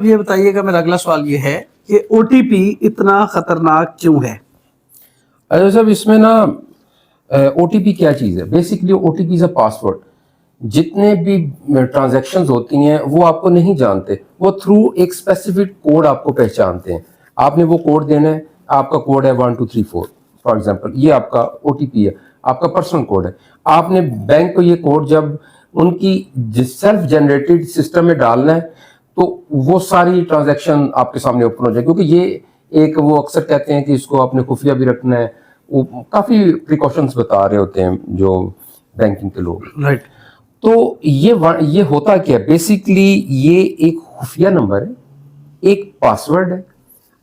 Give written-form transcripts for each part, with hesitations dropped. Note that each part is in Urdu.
یہ بتائیے گا، میرا اگلا سوال یہ ہے کہ او ٹی پی اتنا خطرناک کیوں ہے؟ اچھا صاحب، اس میں نا او ٹی پی کیا چیز ہے؟ بیسکلی او ٹی پی از اے پاسورڈ. جتنے بھی ٹرانزیکشنز ہوتی ہیں وہ آپ کو نہیں جانتے، وہ تھرو ایک اسپیسیفک کوڈ آپ کو پہچانتے ہیں. آپ نے وہ کوڈ دینا ہے، آپ کا کوڈ ہے 1 2 3 4 فار ایگزامپل، یہ آپ کا او ٹی پی ہے، آپ کا پرسنل کوڈ ہے. آپ نے بینک کو یہ کوڈ جب ان کی سیلف جنریٹڈ سسٹم میں ڈالنا ہے تو وہ ساری ٹرانزیکشن آپ کے سامنے اوپن ہو جائے، کیونکہ یہ ایک وہ اکثر کہتے ہیں کہ اس کو آپ نے خفیہ بھی رکھنا ہے. وہ کافی پریکاشنز بتا رہے ہوتے ہیں جو بینکنگ کے لوگ. رائٹ. تو یہ ہوتا کیا ہے؟ بیسکلی یہ ایک خفیہ نمبر ہے، ایک پاسورڈ ہے،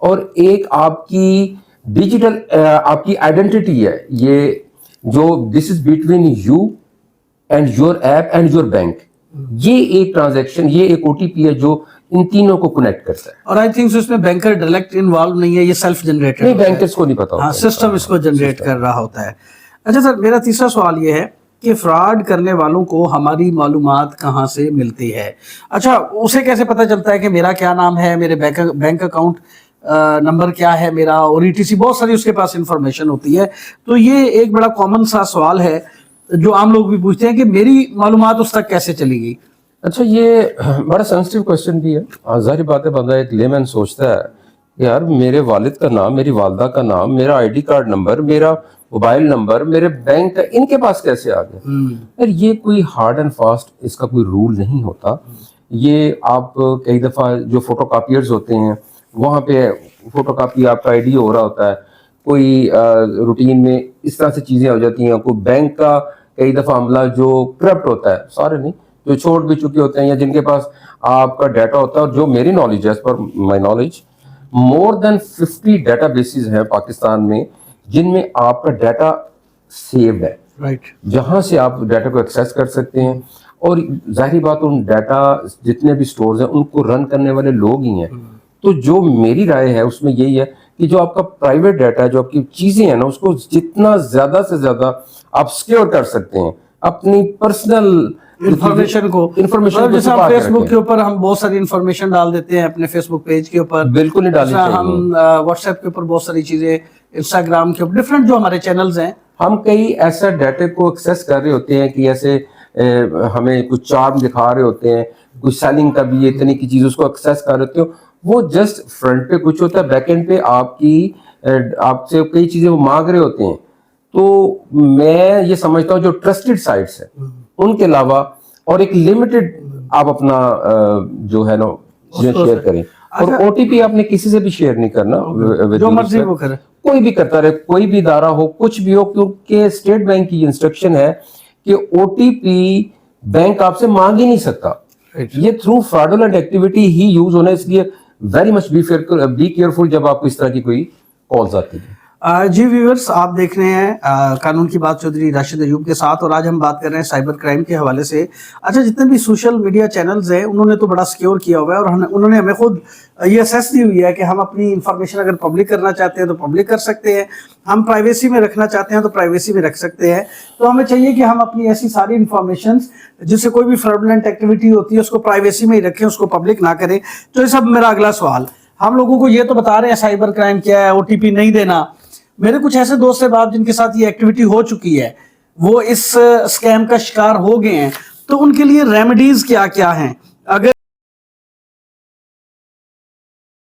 اور ایک آپ کی ڈیجیٹل آپ کی آئیڈینٹی ہے. یہ جو this is between you and your app and your bank. یہ ایک ٹرانزیکشن، یہ ایک او ٹی پی ہے جو ان تینوں کو کنیکٹ کرتا ہے. اور آئی تھنک اس میں بینکر ڈائریکٹ انوالو نہیں ہے، یہ سیلف جنریٹڈ نہیں، بینکرز کو نہیں پتا ہوتا، ہاں سسٹم اس کو جنریٹ کر رہا ہوتا ہے. اچھا سر، میرا تیسرا سوال یہ ہے کہ فراڈ کرنے والوں کو ہماری معلومات کہاں سے ملتی ہے؟ اچھا، اسے کیسے پتہ چلتا ہے کہ میرا کیا نام ہے، میرے بینک اکاؤنٹ نمبر کیا ہے میرا، اور ای ٹی سی بہت ساری اس کے پاس انفارمیشن ہوتی ہے. تو یہ ایک بڑا کامن سا سوال ہے جو عام لوگ بھی پوچھتے ہیں کہ میری معلومات اس تک کیسے چلی گئی؟ اچھا، یہ بڑا سینسٹیو کوشچن بھی ہے. ظاہر بات ہے، بندہ ایک لیمن سوچتا ہے یار میرے والد کا نام، میری والدہ کا نام، میرا آئی ڈی کارڈ نمبر، میرا موبائل نمبر، میرے بینک کا ان کے پاس کیسے آ گیا؟ یار یہ کوئی ہارڈ اینڈ فاسٹ اس کا کوئی رول نہیں ہوتا. یہ آپ کئی دفعہ جو فوٹو کاپیئرز ہوتے ہیں وہاں پہ فوٹو کاپی آپ کا آئی ڈی ہو رہا ہوتا ہے، کوئی روٹین میں اس طرح سے چیزیں ہو جاتی ہیں. کوئی بینک کا کئی دفعہ عملہ جو کرپٹ ہوتا ہے، سارے نہیں، جو چھوڑ بھی چکے ہوتے ہیں یا جن کے پاس آپ کا ڈیٹا ہوتا ہے. اور جو میری نالج ہے، اس پر my knowledge, more than 50 databases ہیں پاکستان میں جن میں آپ کا ڈیٹا سیوڈ ہے، جہاں سے آپ ڈیٹا کو ایکسیس کر سکتے ہیں. اور ظاہری بات، ان ڈیٹا جتنے بھی سٹورز ہیں ان کو رن کرنے والے لوگ ہی ہیں. تو جو میری رائے ہے اس میں یہی ہے کہ جو آپ کا پرائیویٹ ڈیٹا ہے، جو آپ کی چیزیں ہیں نا، اس کو جتنا زیادہ سے زیادہ آپ سیکیور کر سکتے ہیں اپنی پرسنل انفارمیشن کو. جیسے ہم فیس بک کے اوپر ہم بہت ساری انفارمیشن ڈال دیتے ہیں اپنے فیس بک پیج کے اوپر، بالکل نہیں ڈالنی چاہیے. ہم واٹس ایپ کے اوپر بہت ساری چیزیں، انسٹاگرام کے اوپر، ڈفرینٹ جو ہمارے چینلز ہیں، ہم کئی ایسا ڈیٹا کو ایکسیس کر رہے ہوتے ہیں کہ ایسے ہمیں کچھ چارم دکھا رہے ہوتے ہیں، کچھ سیلنگ کا بھی اتنی کی چیز اس کو ایکسیس کر رہے ہوتے ہیں. وہ جسٹ فرنٹ پہ کچھ ہوتا ہے، بیک اینڈ پہ آپ سے کئی چیزیں وہ مانگ رہے ہوتے ہیں. تو میں یہ سمجھتا ہوں جو ٹرسٹڈ سائٹس ہیں ان کے علاوہ اور ایک لمیٹڈ آپ اپنا جو ہے نا شیئر کریں. اور او ٹی پی آپ نے کسی سے بھی شیئر نہیں کرنا، جو مرضی وہ کرے، کوئی بھی کرتا رہے، کوئی بھی ادارہ ہو، کچھ بھی ہو، کیونکہ اسٹیٹ بینک کی انسٹرکشن ہے کہ او ٹی پی بینک آپ سے مانگ ہی نہیں سکتا. یہ تھرو فراڈولنٹ ایکٹیویٹی ہی یوز ہونا ہے، اس لیے ویری مچ بی کیئرفل جب آپ کو اس طرح کی کوئی کالز آتی ہیں. جی ویورز، آپ دیکھ رہے ہیں قانون کی بات چودھری راشد ایوب کے ساتھ، اور آج ہم بات کر رہے ہیں سائبر کرائم کے حوالے سے. اچھا، جتنے بھی سوشل میڈیا چینلز ہیں انہوں نے تو بڑا سیکیور کیا ہوا ہے، اور انہوں نے ہمیں خود یہ اسیس دی ہوئی ہے کہ ہم اپنی انفارمیشن اگر پبلک کرنا چاہتے ہیں تو پبلک کر سکتے ہیں، ہم پرائیویسی میں رکھنا چاہتے ہیں تو پرائیویسی میں رکھ سکتے ہیں. تو ہمیں چاہیے کہ ہم اپنی ایسی ساری انفارمیشن جس سے کوئی بھی فراڈولنٹ ایکٹیویٹی ہوتی ہے اس کو پرائیویسی میں ہی رکھیں، اس کو پبلک نہ کریں. تو یہ سب میرا اگلا سوال، ہم لوگوں کو یہ تو بتا رہے ہیں سائبر کرائم کیا ہے، او ٹی پی نہیں دینا. میرے کچھ ایسے دوست احباب جن کے ساتھ یہ ایکٹیویٹی ہو چکی ہے، وہ اس اسکیم کا شکار ہو گئے ہیں، تو ان کے لیے ریمیڈیز کیا کیا ہیں؟ اگر